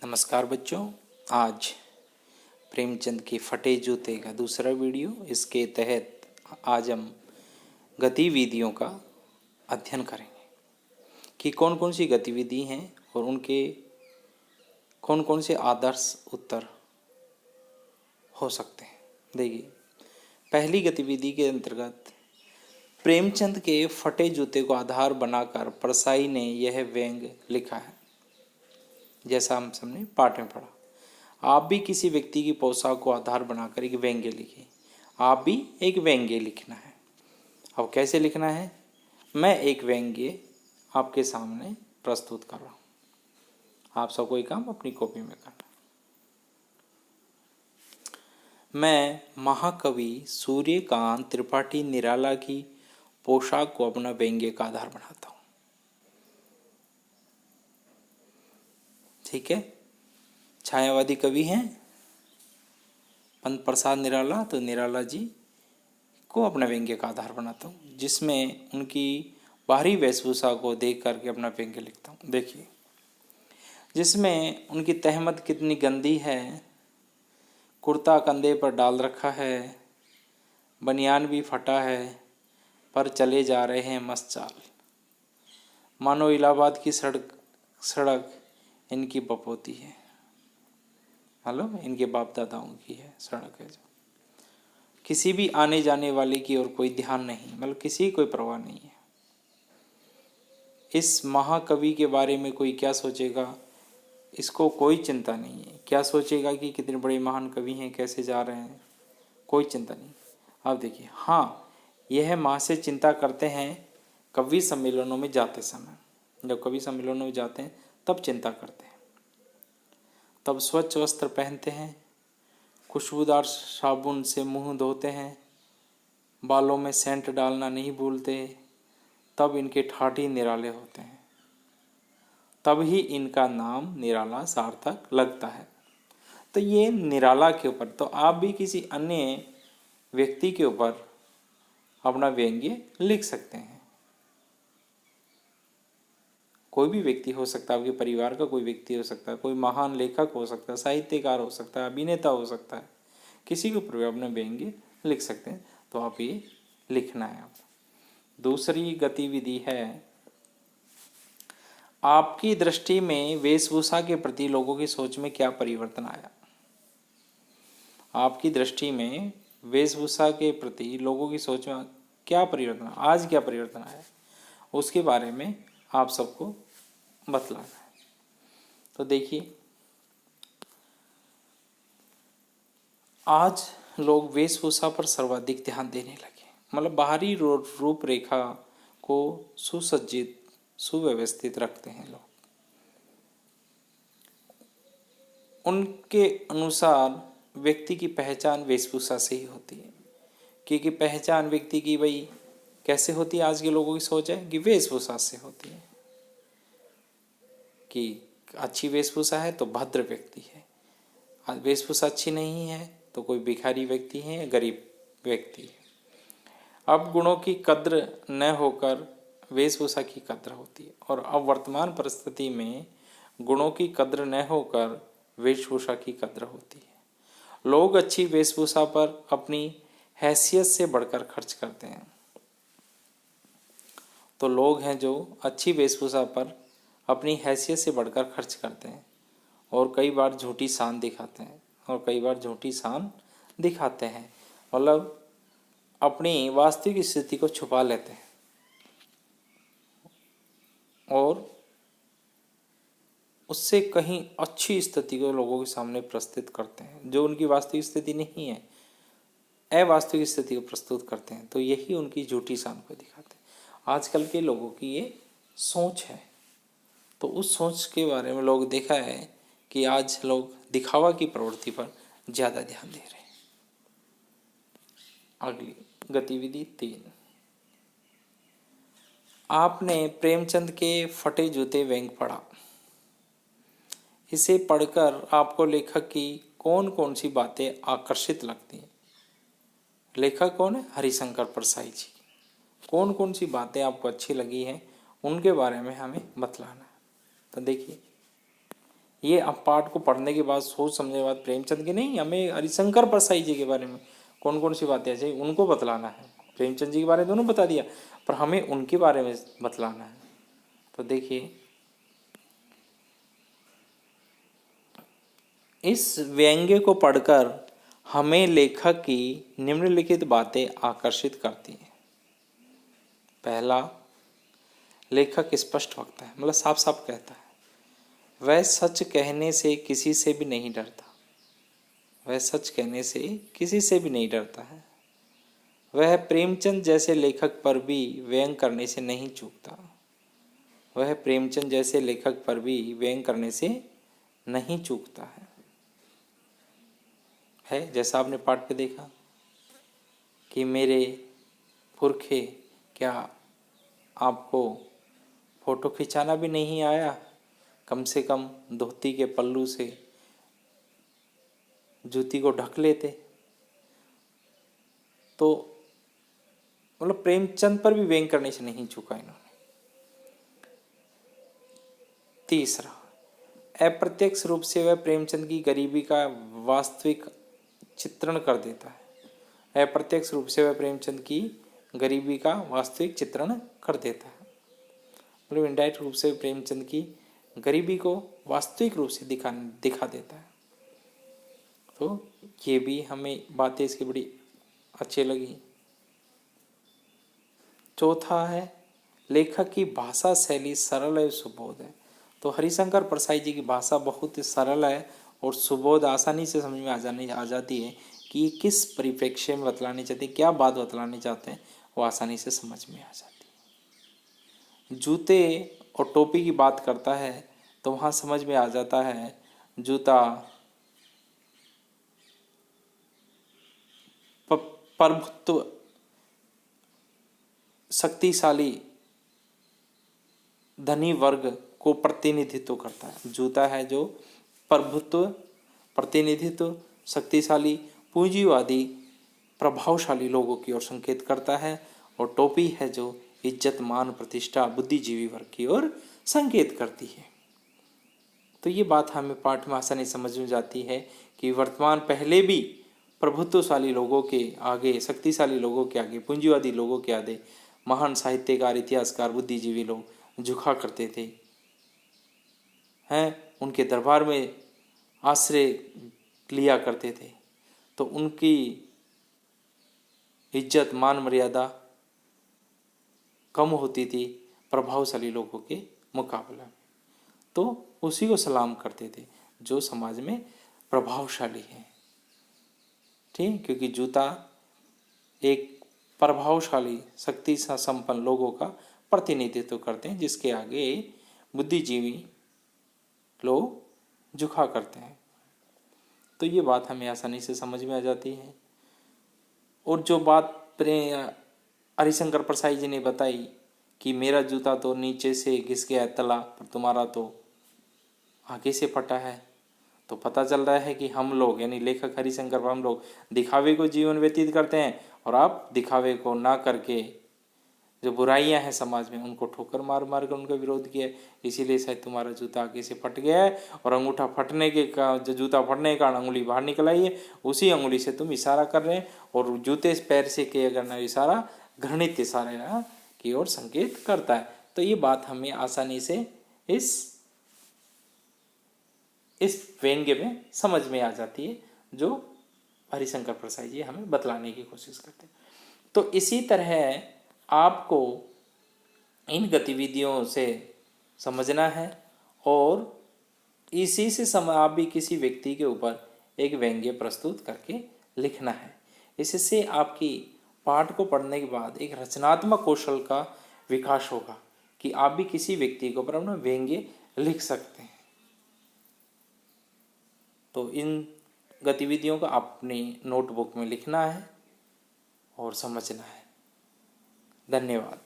नमस्कार बच्चों। आज प्रेमचंद के फटे जूते का दूसरा वीडियो। इसके तहत आज हम गतिविधियों का अध्ययन करेंगे कि कौन कौन सी गतिविधि हैं और उनके कौन कौन से आदर्श उत्तर हो सकते हैं। देखिए, पहली गतिविधि के अंतर्गत प्रेमचंद के फटे जूते को आधार बनाकर परसाई ने यह व्यंग्य लिखा है। जैसा हम सबने पाठ में पढ़ा, आप भी किसी व्यक्ति की पोशाक को आधार बनाकर एक व्यंग्य लिखिए। आप भी एक व्यंग्य लिखना है। अब कैसे लिखना है, मैं एक व्यंग्य आपके सामने प्रस्तुत कर रहा हूँ। आप सब कोई काम अपनी कॉपी में करना। मैं महाकवि सूर्यकांत त्रिपाठी निराला की पोशाक को अपना व्यंग्य का आधार बनाता हूँ। ठीक है, छायावादी कवि हैं पंत प्रसाद निराला, तो निराला जी को अपना व्यंग्य का आधार बनाता हूँ, जिसमें उनकी बाहरी वेशभूषा को देख करके अपना व्यंग्य लिखता हूँ। देखिए, जिसमें उनकी तहमत कितनी गंदी है, कुर्ता कंधे पर डाल रखा है, बनियान भी फटा है, पर चले जा रहे हैं मस्त चाल, मानो इलाहाबाद की सड़क इनकी बपोती है। मालूम, इनके बाप दादाओं की है सड़क है जो। किसी भी आने जाने वाले की और कोई ध्यान नहीं, मतलब किसी कोई परवाह नहीं है। इस महाकवि के बारे में कोई क्या सोचेगा, इसको कोई चिंता नहीं है। क्या सोचेगा कि कितने बड़े महान कवि हैं, कैसे जा रहे हैं, कोई चिंता नहीं। अब देखिए, हाँ, यह माँ से चिंता करते हैं कवि सम्मेलनों में जाते समय। जब कवि सम्मेलनों में जाते हैं तब चिंता करते हैं। तब स्वच्छ वस्त्र पहनते हैं, खुशबूदार साबुन से मुंह धोते हैं, बालों में सेंट डालना नहीं भूलते। तब इनके ठाठी निराले होते हैं, तब ही इनका नाम निराला सार्थक लगता है। तो ये निराला के ऊपर, तो आप भी किसी अन्य व्यक्ति के ऊपर अपना व्यंग्य लिख सकते हैं। कोई भी व्यक्ति हो सकता है, आपके परिवार का कोई व्यक्ति हो सकता है, कोई महान लेखक हो सकता है, साहित्यकार हो सकता है, अभिनेता हो सकता है, किसी के ऊपर अपने व्यंग्य लिख सकते हैं। तो आप ये लिखना है। दूसरी गतिविधि है, आपकी दृष्टि में वेशभूषा के प्रति लोगों की सोच में क्या परिवर्तन आया। आपकी दृष्टि में वेशभूषा के प्रति लोगों की सोच में क्या परिवर्तन, आज क्या परिवर्तन आया, उसके बारे में आप सबको बतलाना है। तो देखिए, आज लोग वेशभूषा पर सर्वाधिक ध्यान देने लगे। मतलब बाहरी रूपरेखा को सुसज्जित सुव्यवस्थित रखते हैं लोग। उनके अनुसार व्यक्ति की पहचान वेशभूषा से ही होती है, क्योंकि पहचान व्यक्ति की भाई कैसे होती है, आज के लोगों की सोच है कि वेशभूषा से होती है, कि अच्छी वेशभूषा है तो भद्र व्यक्ति है, वेशभूषा अच्छी नहीं है तो कोई भिखारी व्यक्ति है या गरीब व्यक्ति है। अब गुणों की कद्र न होकर वेशभूषा की कद्र होती है, और अब वर्तमान परिस्थिति में गुणों की कद्र न होकर वेशभूषा की कद्र होती है। लोग अच्छी वेशभूषा पर अपनी हैसियत से बढ़कर खर्च करते हैं। तो लोग हैं जो अच्छी वेशभूषा पर अपनी हैसियत से बढ़कर खर्च करते हैं, और कई बार झूठी शान दिखाते हैं, मतलब अपनी वास्तविक स्थिति को छुपा लेते हैं और उससे कहीं अच्छी स्थिति को लोगों के सामने प्रस्तुत करते हैं, जो उनकी वास्तविक स्थिति नहीं है, अवास्तविक स्थिति को प्रस्तुत करते हैं। तो यही उनकी झूठी शान को दिखाते हैं। आजकल के लोगों की ये सोच है। तो उस सोच के बारे में लोग देखा है कि आज लोग दिखावा की प्रवृत्ति पर ज़्यादा ध्यान दे रहे हैं। अगली गतिविधि 3, आपने प्रेमचंद के फटे जूते व्यंग्य पढ़ा। इसे पढ़कर आपको लेखक की कौन कौन सी बातें आकर्षित लगती हैं। लेखक कौन है, हरिशंकर परसाई जी। कौन कौन सी बातें आपको अच्छी लगी हैं, उनके बारे में हमें बतलाना है। तो देखिए, ये आप पाठ को पढ़ने के बाद सोच समझने के बाद प्रेमचंद के नहीं, हमें हरिशंकर परसाई जी के बारे में कौन कौन सी बातें चाहिए उनको बतलाना है। प्रेमचंद जी के बारे में दोनों बता दिया, पर हमें उनके बारे में बतलाना है। तो देखिए, इस व्यंग्य को पढ़कर हमें लेखक की निम्नलिखित बातें आकर्षित करती हैं। पहला, लेखक स्पष्ट वक्ता है, मतलब साफ साफ कहता है। वह सच कहने से किसी से भी नहीं डरता। वह सच कहने से किसी से भी नहीं डरता है। वह प्रेमचंद जैसे लेखक पर भी व्यंग करने से नहीं चूकता। वह प्रेमचंद जैसे लेखक पर भी व्यंग करने से नहीं चूकता है। जैसा आपने पाठ पे देखा कि मेरे पुरखे, क्या आपको फोटो खिंचाना भी नहीं आया? कम से कम धोती के पल्लू से जूती को ढक लेते। तो मतलब प्रेमचंद पर भी व्यंग करने से नहीं चूका इन्होंने। तीसरा, अप्रत्यक्ष रूप से वह प्रेमचंद की गरीबी का वास्तविक चित्रण कर देता है। अप्रत्यक्ष रूप से वह प्रेमचंद की गरीबी का वास्तविक चित्रण कर देता है, मतलब इनडायरेक्ट रूप से प्रेमचंद की गरीबी को वास्तविक रूप से दिखा देता है। तो ये भी हमें बातें इसकी बड़ी अच्छी लगी। चौथा है, लेखक की भाषा शैली सरल है, सुबोध है। तो हरिशंकर परसाई जी की भाषा बहुत ही सरल है और सुबोध, आसानी से समझ में आ जाती है कि किस परिप्रेक्ष्य में बतलानी चाहते हैं, क्या बात बतलानी चाहते हैं, वो आसानी से समझ में आ जाती है। जूते और टोपी की बात करता है तो वहाँ समझ में आ जाता है जूता प्रभुत्व, शक्तिशाली धनी वर्ग को प्रतिनिधित्व करता है। जूता है जो प्रभुत्व, प्रतिनिधित्व, शक्तिशाली, पूंजीवादी, प्रभावशाली लोगों की ओर संकेत करता है। और टोपी है जो इज्जत, मान, प्रतिष्ठा, बुद्धिजीवी वर्ग की ओर संकेत करती है। तो ये बात हमें पाठ में आसानी समझ में जाती है कि वर्तमान पहले भी प्रभुत्वशाली लोगों के आगे, शक्तिशाली लोगों के आगे, पूंजीवादी लोगों के आगे महान साहित्यकार, इतिहासकार, बुद्धिजीवी लोग झुका करते थे, हैं उनके दरबार में आश्रय लिया करते थे। तो उनकी इज्जत, मान, मर्यादा कम होती थी प्रभावशाली लोगों के मुकाबले। तो उसी को सलाम करते थे जो समाज में प्रभावशाली है। ठीक, क्योंकि जूता एक प्रभावशाली, शक्ति से संपन्न लोगों का प्रतिनिधित्व करते हैं, जिसके आगे बुद्धिजीवी लोग झुका करते हैं। तो ये बात हमें आसानी से समझ में आ जाती है। और जो बात हरिशंकर परसाई जी ने बताई कि मेरा जूता तो नीचे से घिस गया तला, पर तुम्हारा तो आगे से फटा है, तो पता चल रहा है कि हम लोग, यानी लेखक हरिशंकर पर, हम लोग दिखावे को जीवन व्यतीत करते हैं और आप दिखावे को ना करके जो बुराइयां हैं समाज में उनको ठोकर मार मार कर उनका विरोध किया। इसीलिए शायद तुम्हारा जूता आगे से फट गया है और अंगूठा फटने के का, जो जूता फटने के कारण अंगुली बाहर निकल आई है, उसी अंगुली से तुम इशारा कर रहे हैं। और जूते पैर से किया करना इशारा घृणित इशारा की ओर संकेत करता है। तो ये बात हमें आसानी से इस व्यंग्य में समझ में आ जाती है जो हरिशंकर परसाई जी हमें बतलाने की कोशिश करते हैं। तो इसी तरह आपको इन गतिविधियों से समझना है और इसी से आप भी किसी व्यक्ति के ऊपर एक व्यंग्य प्रस्तुत करके लिखना है। इससे आपकी पाठ को पढ़ने के बाद एक रचनात्मक कौशल का विकास होगा कि आप भी किसी व्यक्ति के ऊपर अपना व्यंग्य लिख सकते हैं। तो इन गतिविधियों को अपनी नोटबुक में लिखना है और समझना है। धन्यवाद।